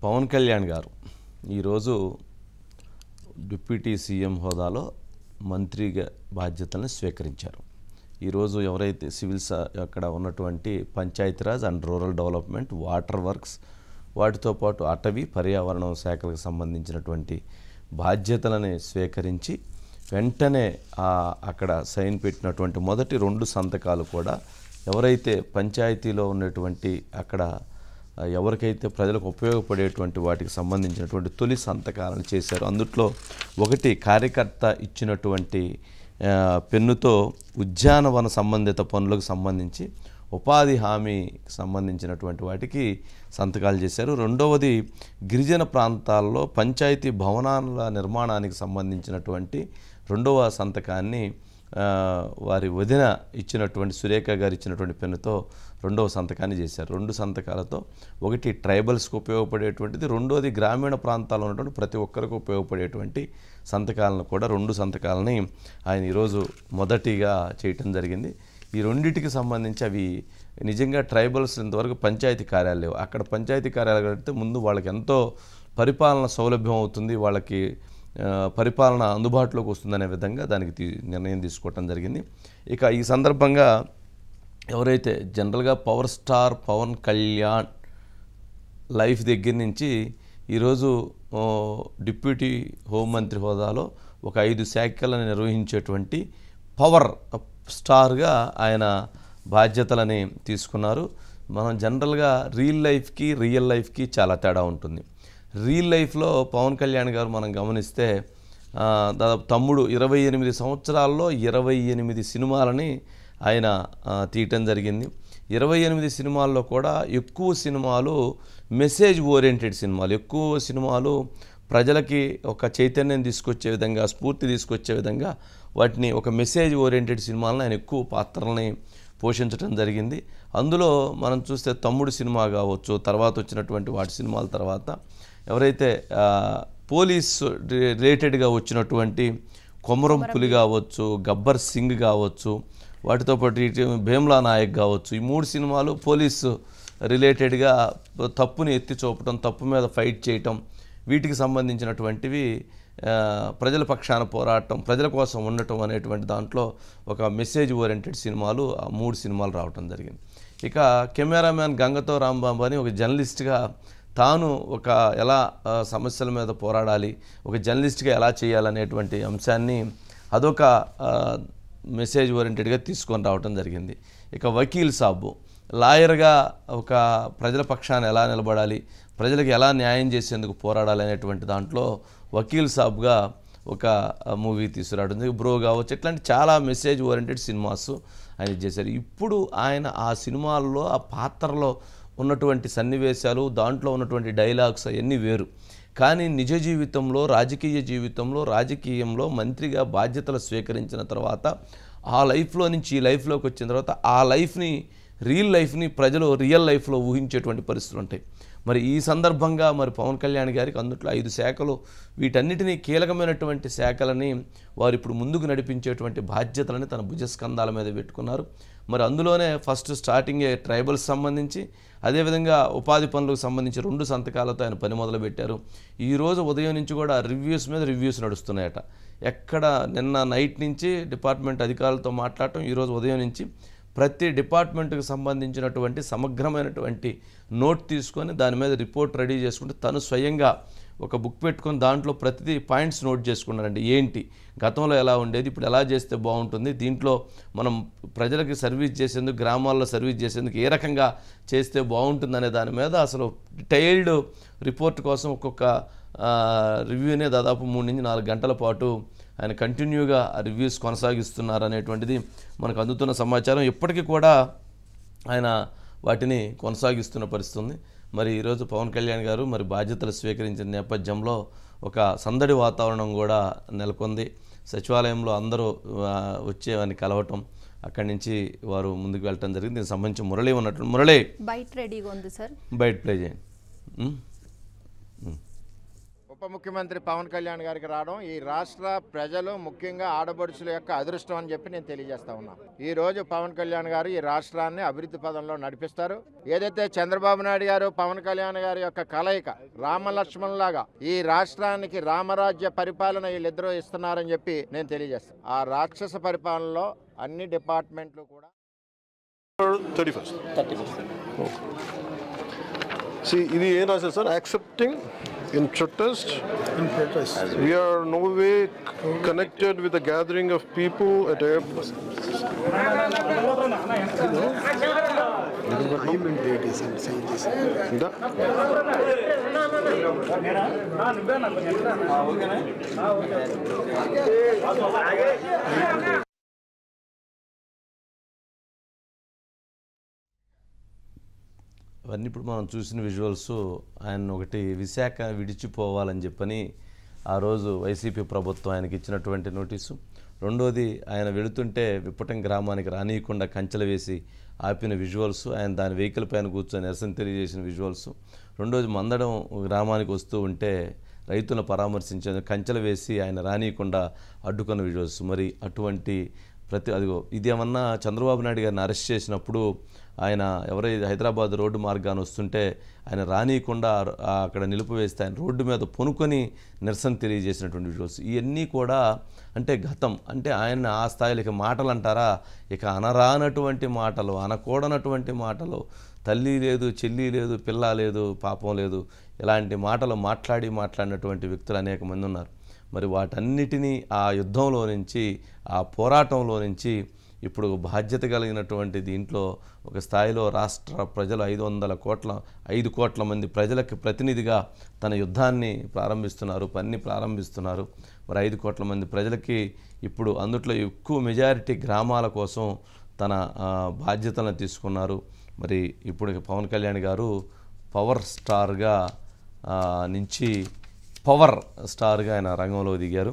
పవన్ కళ్యాణ్ గారు ఈరోజు deputy CM హోదాలో మంత్రిగా బాధ్యతలను స్వీకరించారు. ఈరోజు ఎవరైతే అక్కడ ఉన్నటువంటి Panchayati Raj and rural development, water works, వాటితో పాటు అటవీ పర్యావరణం శాఖలకు సంబంధించినటువంటి బాధ్యతలని స్వీకరించి వెంటనే అక్కడ సైన్ పెట్టినటువంటి మొదటి 2 సంతకాలు కూడా ఎవరైతే పంచాయతీలో ఉన్నటువంటి అక్కడ ఎవరికైతే ప్రజలకు ఉపయోగపడేటువంటి వాటికి సంబంధించినటువంటి తొలి సంతకాలను చేశారు. అందుట్లో ఒకటి కార్యకర్త ఇచ్చినటువంటి పెన్నుతో ఉద్యానవన సంబంధిత పనులకు సంబంధించి ఉపాధి హామీకి సంబంధించినటువంటి వాటికి సంతకాలు చేశారు. రెండవది గిరిజన ప్రాంతాల్లో పంచాయతీ భవనాల నిర్మాణానికి సంబంధించినటువంటి 2వ సంతకాన్ని వారి వదిన ఇచ్చినటువంటి సురేఖ గారు ఇచ్చినటువంటి పెన్నుతో 2వ సంతకాన్ని చేశారు. 2 సంతకాలతో ఒకటి ట్రైబల్స్కి ఉపయోగపడేటువంటిది, రెండోది గ్రామీణ ప్రాంతాల్లో ఉన్నటువంటి ప్రతి ఒక్కరికి ఉపయోగపడేటువంటి సంతకాలను కూడా 2 సంతకాలని ఆయన ఈరోజు మొదటిగా చేయటం జరిగింది. ఈ రెండింటికి సంబంధించి అవి నిజంగా ట్రైబల్స్ ఇంతవరకు పంచాయతీ కార్యాలయాలు లేవు. అక్కడ పంచాయతీ కార్యాలయాలు కడితే ముందు వాళ్ళకి ఎంతో పరిపాలన సౌలభ్యం అవుతుంది, వాళ్ళకి పరిపాలన అందుబాటులోకి వస్తుందనే విధంగా దానికి నిర్ణయం తీసుకోవటం జరిగింది. ఇక ఈ సందర్భంగా ఎవరైతే జనరల్గా power star Pawan Kalyan life దగ్గర నుంచి ఈరోజు డిప్యూటీ హోంమంత్రి హోదాలో ఒక 5 శాఖలను నిర్వహించేటువంటి పవర్ స్టార్గా ఆయన బాధ్యతలని తీసుకున్నారు. మనం జనరల్గా రియల్ లైఫ్కి చాలా తేడా ఉంటుంది. రియల్ లైఫ్లో పవన్ కళ్యాణ్ గారు మనం గమనిస్తే దాదాపు తమ్ముడు 28 సంవత్సరాల్లో 28 సినిమాలని ఆయన తీయటం జరిగింది. 28 సినిమాల్లో కూడా ఎక్కువ సినిమాలు మెసేజ్ ఓరియంటెడ్ సినిమాలు, ఎక్కువ సినిమాలు ప్రజలకి ఒక చైతన్యం తీసుకొచ్చే విధంగా, స్ఫూర్తి తీసుకొచ్చే విధంగా వాటిని ఒక మెసేజ్ ఓరియంటెడ్ సినిమాలను ఆయన ఎక్కువ పాత్రలని పోషించడం జరిగింది. అందులో మనం చూస్తే తమ్ముడు సినిమా కావచ్చు, తర్వాత వచ్చినటువంటి వాటి సినిమాల తర్వాత ఎవరైతే పోలీస్ రిలేటెడ్గా వచ్చినటువంటి కొమరం పులి కావచ్చు, గబ్బర్ సింగ్ కావచ్చు, వాటితో పాటు భీమ్లా నాయక్ కావచ్చు, ఈ 3 సినిమాలు పోలీసు రిలేటెడ్గా తప్పుని ఎత్తి చూపటం, తప్పు మీద ఫైట్ చేయటం, వీటికి సంబంధించినటువంటివి ప్రజల పక్షాన పోరాటం, ప్రజల కోసం ఉండటం అనేటువంటి దాంట్లో ఒక మెసేజ్ ఓరియంటెడ్ సినిమాలు 3 సినిమాలు రావటం జరిగింది. ఇక కెమెరామ్యాన్ గంగతో రాంబాబు అని ఒక జర్నలిస్ట్గా తాను ఒక ఎలా సమస్యల మీద పోరాడాలి, ఒక జర్నలిస్ట్గా ఎలా చేయాలనేటువంటి అంశాన్ని అదొక మెసేజ్ ఓరియంటెడ్గా తీసుకొని రావటం జరిగింది. ఇక వకీల్ సాబు లాయర్గా ఒక ప్రజల పక్షాన ఎలా నిలబడాలి, ప్రజలకు ఎలా న్యాయం చేసేందుకు పోరాడాలి అనేటువంటి దాంట్లో వకీల్ సాబ్గా ఒక మూవీ తీసుకురావడం, బ్రో కావచ్చు, ఇట్లాంటి చాలా మెసేజ్ ఓరియంటెడ్ సినిమాస్ ఆయన చేశారు. ఇప్పుడు ఆయన ఆ సినిమాల్లో ఆ పాత్రలో ఉన్నటువంటి సన్నివేశాలు, దాంట్లో ఉన్నటువంటి డైలాగ్స్ అవన్నీ వేరు. కానీ నిజ జీవితంలో, రాజకీయంలో మంత్రిగా బాధ్యతలు స్వీకరించిన తర్వాత ఆ లైఫ్లో నుంచి ఈ లైఫ్లోకి వచ్చిన తర్వాత ఆ రియల్ లైఫ్ని ప్రజలు రియల్ లైఫ్లో ఊహించేటువంటి పరిస్థితులు ఉంటాయి. మరి ఈ సందర్భంగా మరి పవన్ కళ్యాణ్ గారికి అందుట్లో 5 శాఖలు, వీటన్నిటినీ కీలకమైనటువంటి శాఖలని వారు ఇప్పుడు ముందుకు నడిపించేటువంటి బాధ్యతలని తన భుజస్కంధాల మీద పెట్టుకున్నారు. మరి అందులోనే ఫస్ట్ స్టార్టింగే ట్రైబల్స్ సంబంధించి, అదేవిధంగా ఉపాధి పనులకు సంబంధించి 2 సంతకాలతో ఆయన పని మొదలుపెట్టారు. ఈరోజు ఉదయం నుంచి కూడా రివ్యూస్ మీద రివ్యూస్ నడుస్తున్నాయట. ఎక్కడ నిన్న నైట్ నుంచి డిపార్ట్మెంట్ అధికారులతో మాట్లాడటం, ఈరోజు ఉదయం నుంచి ప్రతి డిపార్ట్మెంట్కి సంబంధించినటువంటి సమగ్రమైనటువంటి నోట్ తీసుకొని దాని మీద రిపోర్ట్ రెడీ చేసుకుంటే తను స్వయంగా ఒక బుక్ పెట్టుకొని దాంట్లో ప్రతి పాయింట్స్ నోట్ చేసుకున్నారండి. ఏంటి గతంలో ఎలా ఉండేది, ఇప్పుడు ఎలా చేస్తే బాగుంటుంది, దీంట్లో మనం ప్రజలకి సర్వీస్ చేసేందుకు, గ్రామాల్లో సర్వీస్ చేసేందుకు ఏ రకంగా చేస్తే బాగుంటుంది అనే దాని మీద అసలు డీటెయిల్డ్ రిపోర్ట్ కోసం ఒక్కొక్క రివ్యూనే దాదాపు 3 నుంచి 4 గంటల పాటు ఆయన కంటిన్యూగా రివ్యూస్ కొనసాగిస్తున్నారు అనేటువంటిది మనకు అందుతున్న సమాచారం. ఇప్పటికీ కూడా ఆయన వాటిని కొనసాగిస్తున్న పరిస్థితి ఉంది. మరి ఈరోజు పవన్ కళ్యాణ్ గారు మరి బాధ్యతలు స్వీకరించిన నేపథ్యంలో ఒక సందడి వాతావరణం కూడా నెలకొంది. సచివాలయంలో అందరూ వచ్చి వారిని కలవటం, అక్కడి నుంచి వారు ముందుకు వెళ్ళటం జరిగింది. దీనికి సంబంధించి మురళి ఉన్నట్టు, మురళి బయట రెడీగా ఉంది సార్, బయట ప్లే చేయండి. ఉప ముఖ్యమంత్రి పవన్ కళ్యాణ్ గారికి రావడం ఈ రాష్ట్ర ప్రజలు ముఖ్యంగా ఆడపడుచుల యొక్క అదృష్టం అని చెప్పి నేను తెలియజేస్తా ఉన్నాను. ఈ రోజు పవన్ కళ్యాణ్ గారు ఈ రాష్ట్రాన్ని అభివృద్ధి పదంలో నడిపిస్తారు. ఏదైతే చంద్రబాబు నాయుడు గారు పవన్ కళ్యాణ్ గారి యొక్క కలయిక రామలక్ష్మణులాగా ఈ రాష్ట్రానికి రామరాజ్య పరిపాలన వీళ్ళిద్దరూ ఇస్తున్నారని చెప్పి నేను తెలియజేస్తాను. ఆ రాక్షస పరిపాలనలో అన్ని డిపార్ట్మెంట్లు కూడా 31st. See, ఇది ఏం రాశారు sir? Accepting in protest. We are no way connected with the gathering of people at airports. అవన్నీ ఇప్పుడు మనం చూసిన విజువల్స్. ఆయన ఒకటి విశాఖ విడిచిపోవాలని చెప్పని ఆ రోజు వైసీపీ ప్రభుత్వం ఆయనకి ఇచ్చినటువంటి నోటీసు. రెండోది ఆయన వెళుతుంటే విప్పటం గ్రామానికి రానియకుండా కంచెలు వేసి ఆపిన విజువల్స్, ఆయన దాని వెహికల్ పైన కూర్చొని నిరసన తెలియజేసిన విజువల్స్. రెండోది మందడం గ్రామానికి వస్తూ ఉంటే రైతులను పరామర్శించే కంచెలు వేసి ఆయన రానియకుండా అడ్డుకున్న విజువల్స్. మరి అటువంటి అదిగో ఇదేమన్నా చంద్రబాబు నాయుడు గారిని అరెస్ట్ చేసినప్పుడు ఆయన ఎవరైతే హైదరాబాద్ రోడ్డు మార్గాన్ని వస్తుంటే ఆయన రానియకుండా అక్కడ నిలిపివేస్తే ఆయన రోడ్డు మీద పొనుకొని నిరసన తెలియజేసినటువంటి విజువల్స్. ఇవన్నీ కూడా అంటే గతం, అంటే ఆయన ఆ స్థాయిలో ఇక మాటలు అంటారా, ఇక అనరానటువంటి మాటలు, అనకూడనటువంటి మాటలు, తల్లి లేదు, చెల్లి లేదు, పిల్ల లేదు, పాపం లేదు, ఇలాంటి మాటలు మాట్లాడినటువంటి వ్యక్తులు అనేక మంది ఉన్నారు. మరి వాటన్నిటినీ ఆ యుద్ధంలో నుంచి, ఆ పోరాటంలో నుంచి ఇప్పుడు బాధ్యత కలిగినటువంటి దీంట్లో ఒక స్థాయిలో రాష్ట్ర ప్రజలు 5 కోట్ల మంది ప్రజలకు ప్రతినిధిగా తన యుద్ధాన్ని ప్రారంభిస్తున్నారు. మరి 5 కోట్ల మంది ప్రజలకి ఇప్పుడు అందుట్లో ఎక్కువ మెజారిటీ గ్రామాల కోసం తన బాధ్యతలను తీసుకున్నారు. మరి ఇప్పుడు పవన్ కళ్యాణ్ గారు పవర్ స్టార్గా నుంచి పవర్ స్టార్గా ఆయన రంగంలో దిగారు.